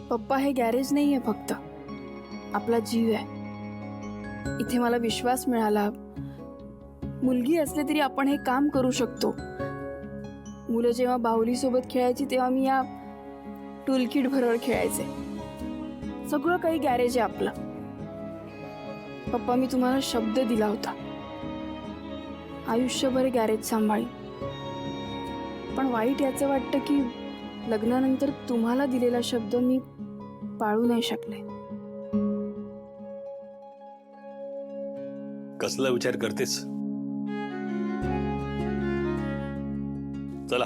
पप्पा हे गॅरेज नाही आहे, फक्त आपला जीव आहे. इथे मला विश्वास मिळाला. मुलगी असले तरी आपण हे काम करू शकतो. मुलं जेव्हा बाहुली सोबत खेळायची तेव्हा मी या टूलकिट बरोबर खेळायचे. सगळं काही गॅरेज आहे आपलं. पप्पा, मी तुम्हाला शब्द दिला होता, आयुष्यभर गॅरेज सांभाळी. पण वाईट याचं वाटतं की लग्नानंतर तुम्हाला दिलेला शब्द मी पाळू नाही शकले. कसला विचार करतेस? चला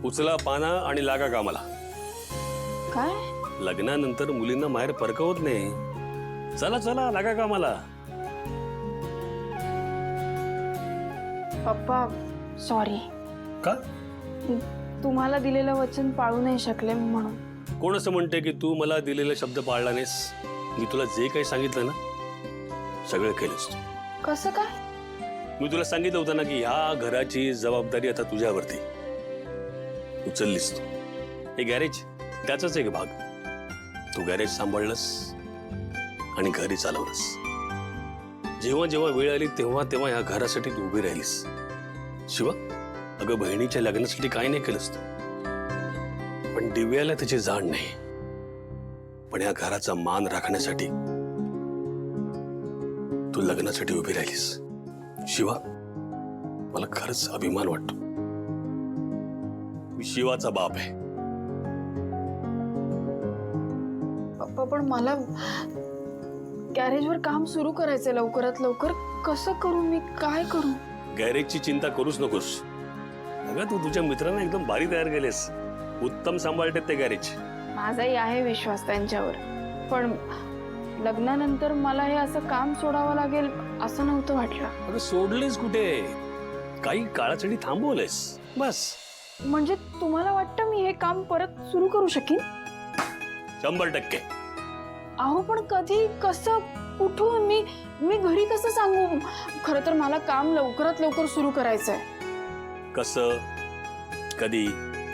उचला पाना आणि लागा कामाला. काय? लग्नानंतर मुलींना माहेर परकवत नाही. चला चला लागा कामाला. पप्पा सॉरी. का? तुम्हाला दिलेलं वचन पाळू नाही शकले म्हणून. कोण असं म्हणते की तू मला दिलेला शब्द पाळला नाहीस? मी तुला जे काही सांगितलं ना सगळं केलंस तू. कसं काय? मी तुला सांगितलं होतं ना की ह्या घराची जबाबदारी आता तुझ्यावरती. उचललीस तू. हे गॅरेज त्याचाच एक भाग. तू गॅरेज सांभाळलंस आणि घरी चालवलंस. जेव्हा जेव्हा वेळ आली तेव्हा तेव्हा ह्या घरासाठी तू उभी राहिलीस. शिवा, अगं बहिणीच्या लग्नासाठी काही नाही केलंस तू. पण दिव्याला त्याची जाण नाही. पण या घराचा मान राखण्यासाठी तू लग्नासाठी उभी राहिलीस. शिवा, मला खरंच अभिमान वाटतो. मी शिवाचा बाप आहे. पप्पा, पण मला गॅरेजवर काम सुरू करायचंय लवकरात लवकर. कसं करू मी? काय करू? गॅरेजची चिंता करूच नकोस. अगं तू तुझ्या मित्रांना एकदम भारी तयार केलेस. उत्तम सांभाळते ते गॅरेज. माझाही आहे विश्वास त्यांच्यावर. पण लग्नानंतर मला हे असं काम सोडावं लागेल असं नव्हतं वाटलं. अगं सोडलेस कुठे? काही काळासाठी थांबवलेस बस. म्हणजे तुम्हाला वाटतं मी हे काम परत सुरू करू शकेन? 100%. अहो पण कधी, कसं, कुठून? मी घरी कसं सांगू? खरं तर मला काम लवकरात लवकर सुरू करायचंय. कसं, कधी,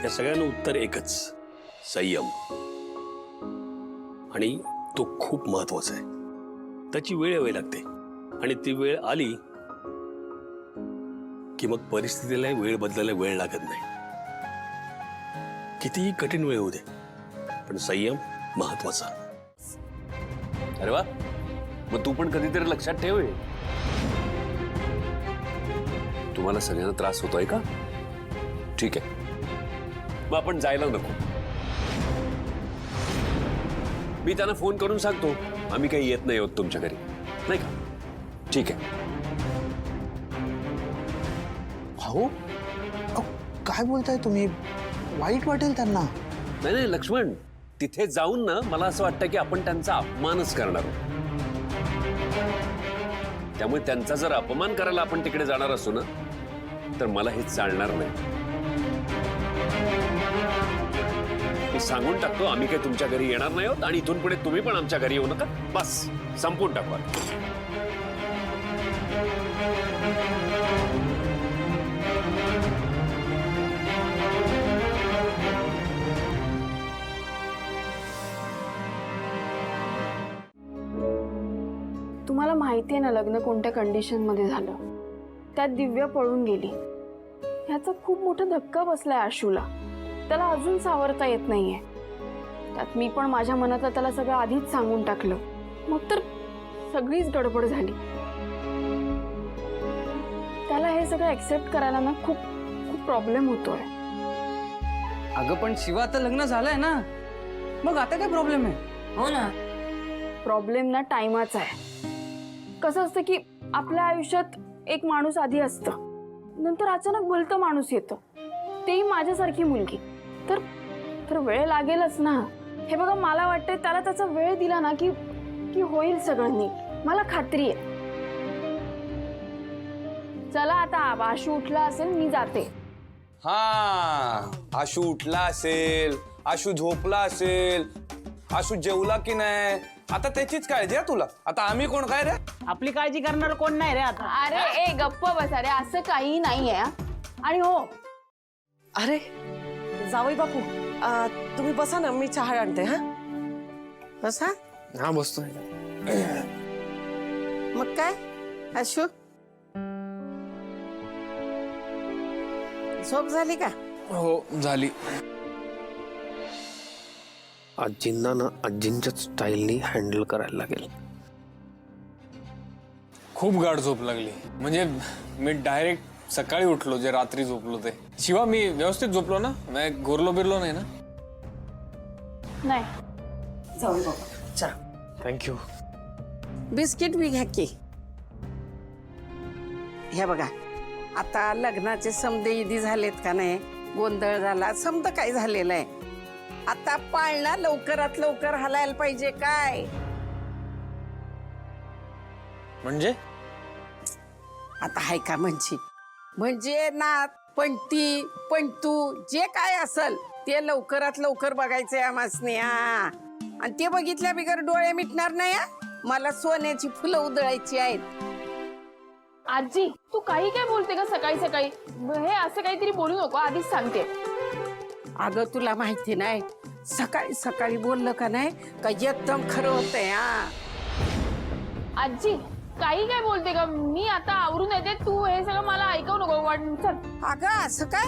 या सगळ्यांना उत्तर एकच: संयम. आणि तो खूप महत्वाचा आहे. त्याची वेळ यावी लागते आणि ती वेळ आली की मग परिस्थितीला वेळ बदलायला वेळ लागत नाही. कितीही कठीण वेळ होऊ दे पण संयम महत्वाचा. अरे वा, मग तू पण कधीतरी लक्षात ठेव. तुम्हाला सगळ्यांना त्रास होतोय का? ठीक आहे, मग आपण जायला नको. मी त्यांना फोन करून सांगतो आम्ही काही येत नाही आहोत तुमच्या घरी, नाही का? ठीक आहे. भाऊ, काय बोलताय तुम्ही? वाईट वाटेल त्यांना. नाही नाही लक्ष्मण, तिथे जाऊन ना मला असं वाटतं की आपण त्यांचा अपमानच करणार आहोत. त्यामुळे त्यांचा जर अपमान करायला आपण तिकडे जाणार असू ना तर मला हे चालणार नाही. मी सांगून टाकतो आम्ही काही तुमच्या घरी येणार नाही आहोत आणि इथून पुढे तुम्ही पण आमच्या घरी येऊ नका. बस संपून टाकू. तुम्हाला माहिती आहे ना लग्न कोणत्या कंडिशन मध्ये झालं. त्यात दिव्या पळून गेली. ह्याचा खूप मोठा धक्का बसलाय आशूला. त्याला अजून सावरता येत नाहीये. त्यात मी पण माझ्या मनातलं त्याला सगळं आधीच सांगून टाकलं. मग तर सगळीच गडबड झाली. त्याला हे सगळं एक्सेप्ट करायला ना खूप खूप प्रॉब्लेम होतोय. अगं पण शिवा, आता लग्न झालंय ना, मग आता काय प्रॉब्लेम आहे? हो ना, प्रॉब्लेम ना टाइमाचा आहे. कसं असतं की आपल्या आयुष्यात एक माणूस आधी असतं, नंतर अचानक भलतं माणूस येतं, तेही माझ्यासारखी मुलगी. तर वेळ लागेलच ना. हे बघा, मला वाटतंय त्याला त्याचा वेळ दिला ना की होईल सगळं नीट. मला खात्री आहे. चला आता, आशू उठला असेल, मी जाते. हा, आशू उठला असेल, आशू झोपला असेल, आशू जेवला की नाही आता त्याचीच काळजी आहे तुला. आता आम्ही कोण काय रे? आपली काळजी करणार कोण नाही रे आता. अरे ए गप्प बसा रे, असं काही नाहीये. आणि हो, अरे जावई बापू, तुम्ही बसा ना, मी चहा आणते. हा बसा. हा बसतो. मग काय अशू, झोप झाली का? हो झाली. आजींना ना आजींच्याच स्टाईलनी हँडल करायला लागेल. खूप गाढ झोप लागली. म्हणजे मी डायरेक्ट सकाळी उठलो जे रात्री झोपलो ते. शिवा मी व्यवस्थित झोपलो ना? मी गोरलो बिरलो नाही ना? नाही. जाऊ बाबा चहा. थँक्यू. बिस्किट बी घ्या की. हे बघा, आता लग्नाचे समदे इदी झालेत का नाही, गोंधळ झाला, समद काय झालेलं आहे. आता पाळणा लवकरात लवकर हलायला पाहिजे. काय म्हणजे आता हाय का म्हणजे नात पंटी पंटू जे काय असल ते लवकरात लवकर बघायचंय आमासने. हा, आणि ते बघितल्या बिगर डोळे मिटणार नाही. मला सोन्याची फुलं उधळायची आहेत. आजी तू काही काय बोलते का सकाळी सकाळी? हे असं काहीतरी बोलू नको, आधीच सांगते. अगं तुला माहिती नाही, सकाळी सकाळी बोललं का नाही का एकदम खरं होतंय. हा आजी काही काय बोलते का? मी आता आवरून येते, तू हे सगळं मला ऐकवू नको. चल. अगं असं काय?